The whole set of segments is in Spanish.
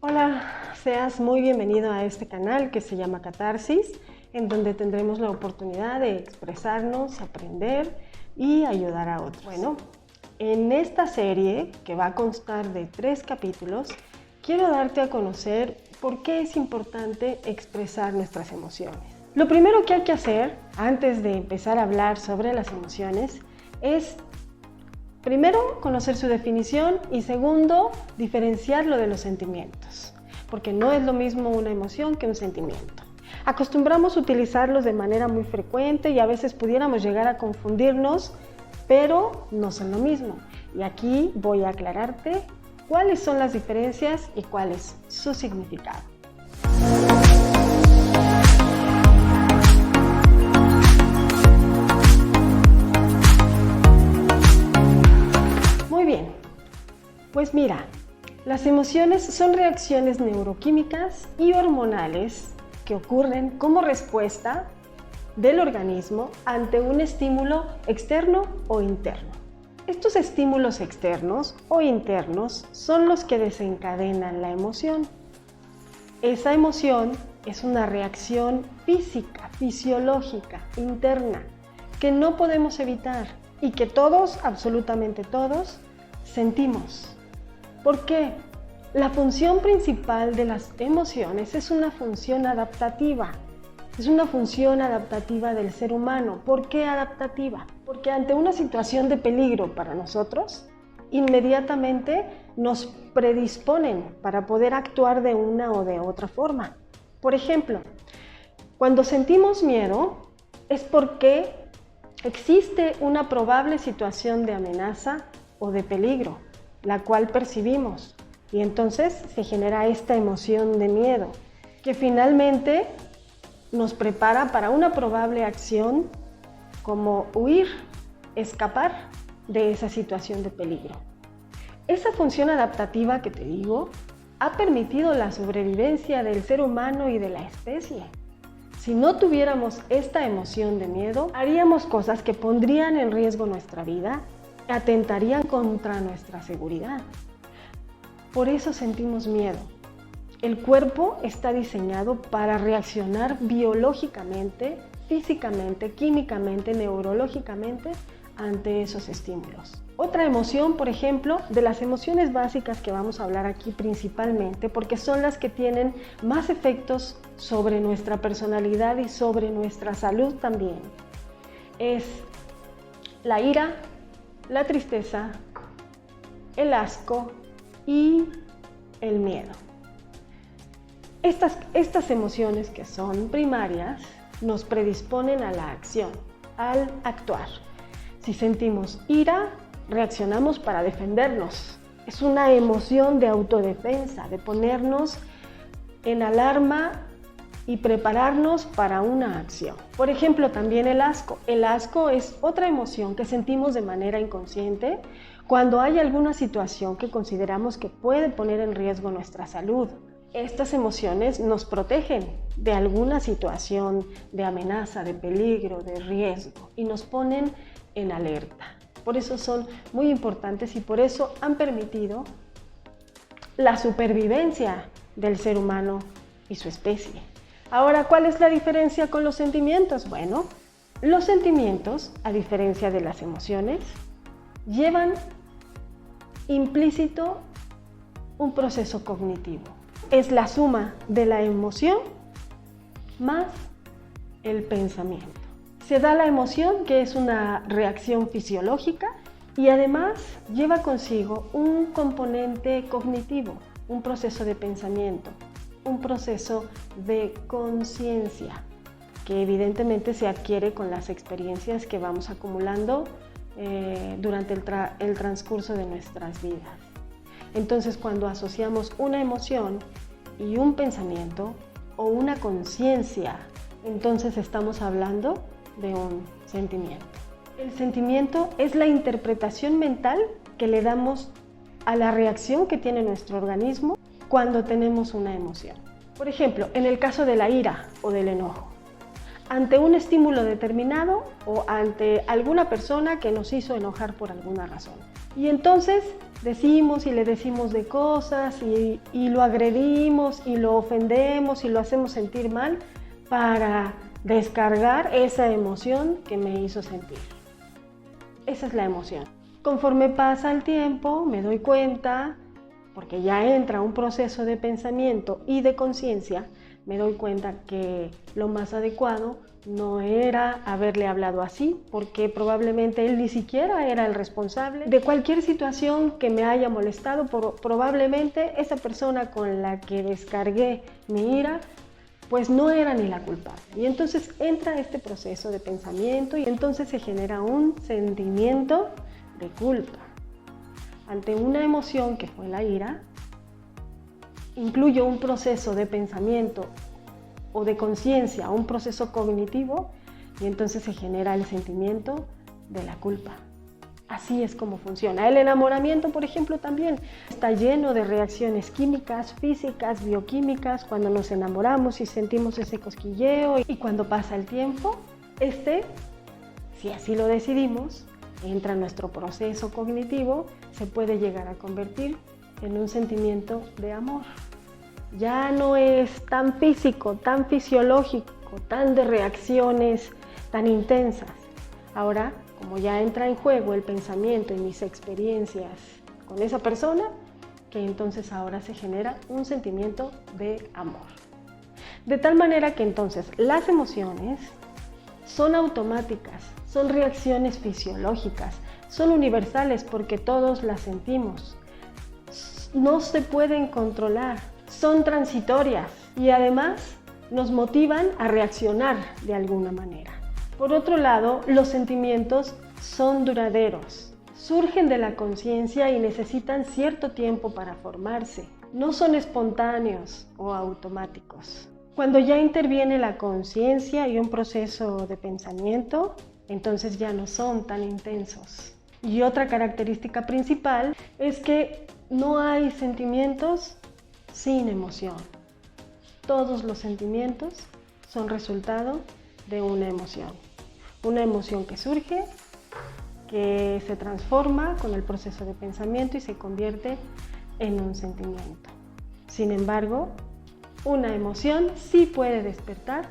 Hola, seas muy bienvenido a este canal que se llama Catarsis, en donde tendremos la oportunidad de expresarnos, aprender y ayudar a otros. Bueno, en esta serie, que va a constar de 3 capítulos, quiero darte a conocer por qué es importante expresar nuestras emociones. Lo primero que hay que hacer antes de empezar a hablar sobre las emociones es primero, conocer su definición y segundo, diferenciarlo de los sentimientos, porque no es lo mismo una emoción que un sentimiento. Acostumbramos a utilizarlos de manera muy frecuente y a veces pudiéramos llegar a confundirnos, pero no son lo mismo. Y aquí voy a aclararte cuáles son las diferencias y cuál es su significado. Muy bien, pues mira, las emociones son reacciones neuroquímicas y hormonales que ocurren como respuesta del organismo ante un estímulo externo o interno. Estos estímulos externos o internos son los que desencadenan la emoción. Esa emoción es una reacción física, fisiológica, interna, que no podemos evitar y que todos, absolutamente todos, sentimos. ¿Por qué? La función principal de las emociones es una función adaptativa. Es una función adaptativa del ser humano. ¿Por qué adaptativa? Porque ante una situación de peligro para nosotros, inmediatamente nos predisponen para poder actuar de una o de otra forma. Por ejemplo, cuando sentimos miedo es porque existe una probable situación de amenaza o de peligro, la cual percibimos, y entonces se genera esta emoción de miedo, que finalmente nos prepara para una probable acción como huir, escapar de esa situación de peligro. Esa función adaptativa que te digo ha permitido la sobrevivencia del ser humano y de la especie. Si no tuviéramos esta emoción de miedo, haríamos cosas que pondrían en riesgo nuestra vida, atentarían contra nuestra seguridad. Por eso sentimos miedo. El cuerpo está diseñado para reaccionar biológicamente, físicamente, químicamente, neurológicamente ante esos estímulos. Otra emoción, por ejemplo, de las emociones básicas que vamos a hablar aquí principalmente, porque son las que tienen más efectos sobre nuestra personalidad y sobre nuestra salud también, es la ira, la tristeza, el asco y el miedo. Estas emociones que son primarias nos predisponen a la acción, al actuar. Si sentimos ira, reaccionamos para defendernos. Es una emoción de autodefensa, de ponernos en alarma y prepararnos para una acción. Por ejemplo, también el asco. El asco es otra emoción que sentimos de manera inconsciente cuando hay alguna situación que consideramos que puede poner en riesgo nuestra salud. Estas emociones nos protegen de alguna situación de amenaza, de peligro, de riesgo y nos ponen en alerta. Por eso son muy importantes y por eso han permitido la supervivencia del ser humano y su especie. Ahora, ¿cuál es la diferencia con los sentimientos? Bueno, los sentimientos, a diferencia de las emociones, llevan implícito un proceso cognitivo. Es la suma de la emoción más el pensamiento. Se da la emoción, que es una reacción fisiológica, y además lleva consigo un componente cognitivo, un proceso de pensamiento, un proceso de conciencia, que evidentemente se adquiere con las experiencias que vamos acumulando durante el transcurso de nuestras vidas. Entonces, cuando asociamos una emoción y un pensamiento o una conciencia, entonces estamos hablando de un sentimiento. El sentimiento es la interpretación mental que le damos a la reacción que tiene nuestro organismo cuando tenemos una emoción. Por ejemplo, en el caso de la ira o del enojo, ante un estímulo determinado o ante alguna persona que nos hizo enojar por alguna razón. Y entonces decimos y le decimos de cosas y lo agredimos y lo ofendemos y lo hacemos sentir mal para descargar esa emoción que me hizo sentir. Esa es la emoción. Conforme pasa el tiempo, me doy cuenta, porque ya entra un proceso de pensamiento y de conciencia, me doy cuenta que lo más adecuado no era haberle hablado así, porque probablemente él ni siquiera era el responsable de cualquier situación que me haya molestado. Probablemente esa persona con la que descargué mi ira pues no era ni la culpable. Y entonces entra este proceso de pensamiento y entonces se genera un sentimiento de culpa. Ante una emoción que fue la ira, incluyo un proceso de pensamiento o de conciencia, un proceso cognitivo, y entonces se genera el sentimiento de la culpa. Así es como funciona. El enamoramiento, por ejemplo, también está lleno de reacciones químicas, físicas, bioquímicas, cuando nos enamoramos y sentimos ese cosquilleo, y cuando pasa el tiempo, si así lo decidimos, entra nuestro proceso cognitivo, se puede llegar a convertir en un sentimiento de amor. Ya no es tan físico, tan fisiológico, tan de reacciones tan intensas. Ahora, como ya entra en juego el pensamiento y mis experiencias con esa persona, que entonces ahora se genera un sentimiento de amor. De tal manera que entonces las emociones son automáticas, son reacciones fisiológicas, son universales porque todos las sentimos. No se pueden controlar, son transitorias y además nos motivan a reaccionar de alguna manera. Por otro lado, los sentimientos son duraderos, surgen de la conciencia y necesitan cierto tiempo para formarse. No son espontáneos o automáticos. Cuando ya interviene la conciencia y un proceso de pensamiento, entonces ya no son tan intensos. Y otra característica principal es que no hay sentimientos sin emoción. Todos los sentimientos son resultado de una emoción. Una emoción que surge, que se transforma con el proceso de pensamiento y se convierte en un sentimiento. Sin embargo, una emoción sí puede despertar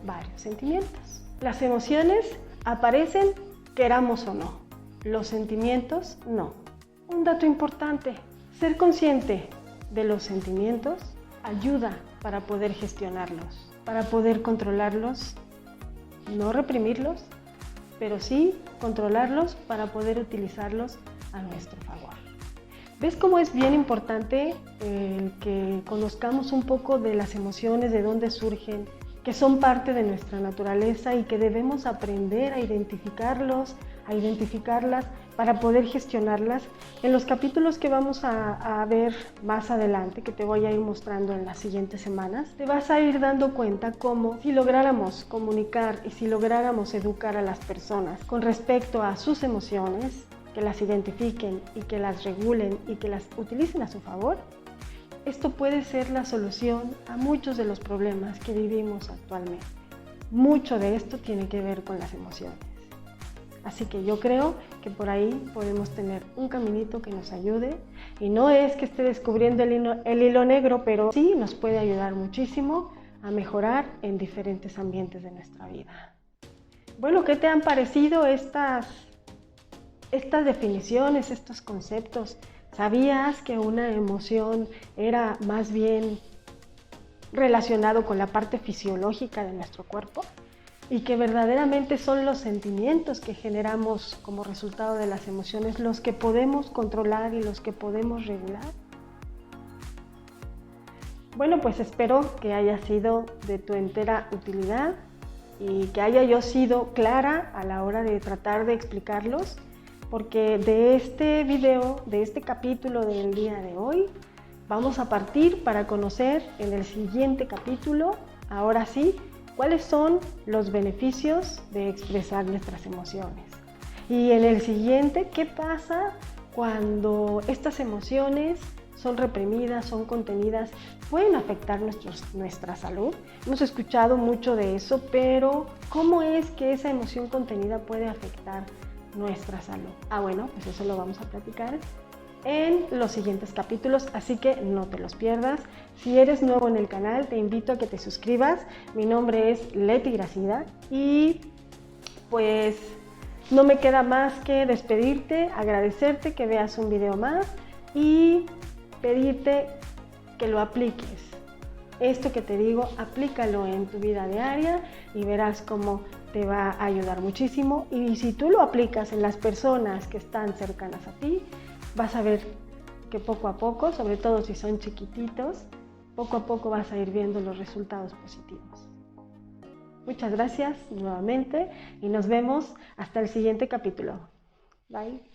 varios sentimientos. Las emociones aparecen queramos o no, los sentimientos no. Un dato importante, ser consciente de los sentimientos ayuda para poder gestionarlos, para poder controlarlos, no reprimirlos, pero sí controlarlos para poder utilizarlos a nuestro favor. ¿Ves cómo es bien importante que conozcamos un poco de las emociones, de dónde surgen, que son parte de nuestra naturaleza y que debemos aprender a identificarlas para poder gestionarlas? En los capítulos que vamos a ver más adelante, que te voy a ir mostrando en las siguientes semanas, te vas a ir dando cuenta cómo si lográramos comunicar y si lográramos educar a las personas con respecto a sus emociones, que las identifiquen y que las regulen y que las utilicen a su favor, esto puede ser la solución a muchos de los problemas que vivimos actualmente. Mucho de esto tiene que ver con las emociones. Así que yo creo que por ahí podemos tener un caminito que nos ayude, y no es que esté descubriendo el hilo negro, pero sí nos puede ayudar muchísimo a mejorar en diferentes ambientes de nuestra vida. Bueno, ¿qué te han parecido estas definiciones, estos conceptos? ¿Sabías que una emoción era más bien relacionado con la parte fisiológica de nuestro cuerpo? Y que verdaderamente son los sentimientos que generamos como resultado de las emociones los que podemos controlar y los que podemos regular. Bueno, pues espero que haya sido de tu entera utilidad y que haya yo sido clara a la hora de tratar de explicarlos, porque de este video, de este capítulo del día de hoy, vamos a partir para conocer en el siguiente capítulo, ahora sí, cuáles son los beneficios de expresar nuestras emociones. Y en el siguiente, ¿qué pasa cuando estas emociones son reprimidas, son contenidas, pueden afectar nuestra salud? Hemos escuchado mucho de eso, pero ¿cómo es que esa emoción contenida puede afectar nuestra salud? Bueno, pues eso lo vamos a platicar en los siguientes capítulos, así que no te los pierdas. Si eres nuevo en el canal, te invito a que te suscribas. Mi nombre es Leti Gracida y pues no me queda más que despedirte, agradecerte que veas un video más y pedirte que lo apliques. Esto que te digo, aplícalo en tu vida diaria y verás cómo te va a ayudar muchísimo. Y si tú lo aplicas en las personas que están cercanas a ti, vas a ver que poco a poco, sobre todo si son chiquititos, poco a poco vas a ir viendo los resultados positivos. Muchas gracias nuevamente y nos vemos hasta el siguiente capítulo. Bye.